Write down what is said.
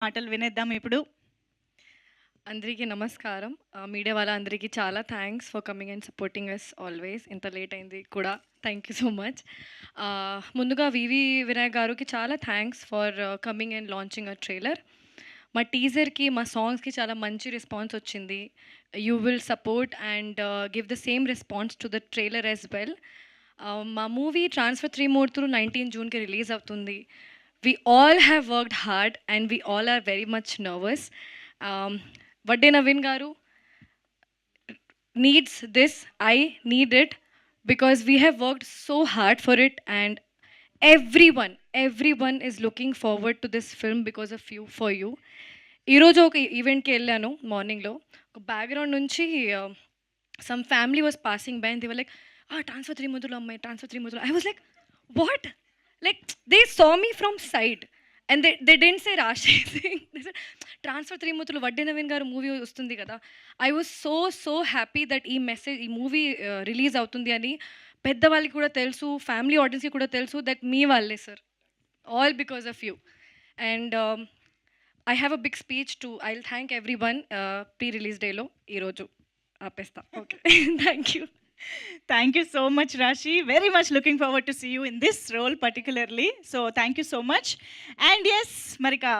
మాటలు వినేద్దాం ఇప్పుడు. అందరికీ నమస్కారం. మీడియా వాళ్ళందరికీ చాలా thanks for coming and supporting us always. ఇంత లేట్ అయింది కూడా థ్యాంక్ యూ సో మచ్. ముందుగా వివి వినాయక్ గారికి చాలా thanks for coming and launching a trailer. మా టీజర్‌కి, మా సాంగ్స్‌కి చాలా మంచి రెస్పాన్స్ వచ్చింది. You will support and give the same response to the trailer as well. మా మూవీ ట్రాన్స్ఫర్ 3 మూర్తులు 19 జూన్‌కి రిలీజ్ అవుతుంది. We all have worked hard and we all are very much nervous. Vadde Naveen గారు needs this, I need it, because we have worked so hard for it and everyone is looking forward to this film because of you, for you. ఈరోజు ఒక ఈవెంట్కి వెళ్ళాను మార్నింగ్లో. ఒక background నుంచి some family was passing by and they were like transfer 3 ముద్దులు అమ్మాయి, transfer 3 ముద్దులు. I was like what, like they saw me from side and they didn't say రాశి ట్రాన్స్ఫర్ 3 ముద్దులు వడ్డే నవీన్ గారు మూవీ వస్తుంది కదా. I was so happy that ఈ movie release అవుతుంది అని పెద్దవాళ్ళకి కూడా తెలుసు, ఫ్యామిలీ ఆడియన్స్కి కూడా తెలుసు దట్ మీ వాళ్ళే sir, all because of you. And I have a big speech to I will thank everyone pre release డేలో. ఈరోజు ఆపేస్తా. Okay thank you. Thank you so much, Rashi. Very much looking forward to see you in this role particularly. So thank you so much. And yes, Marika,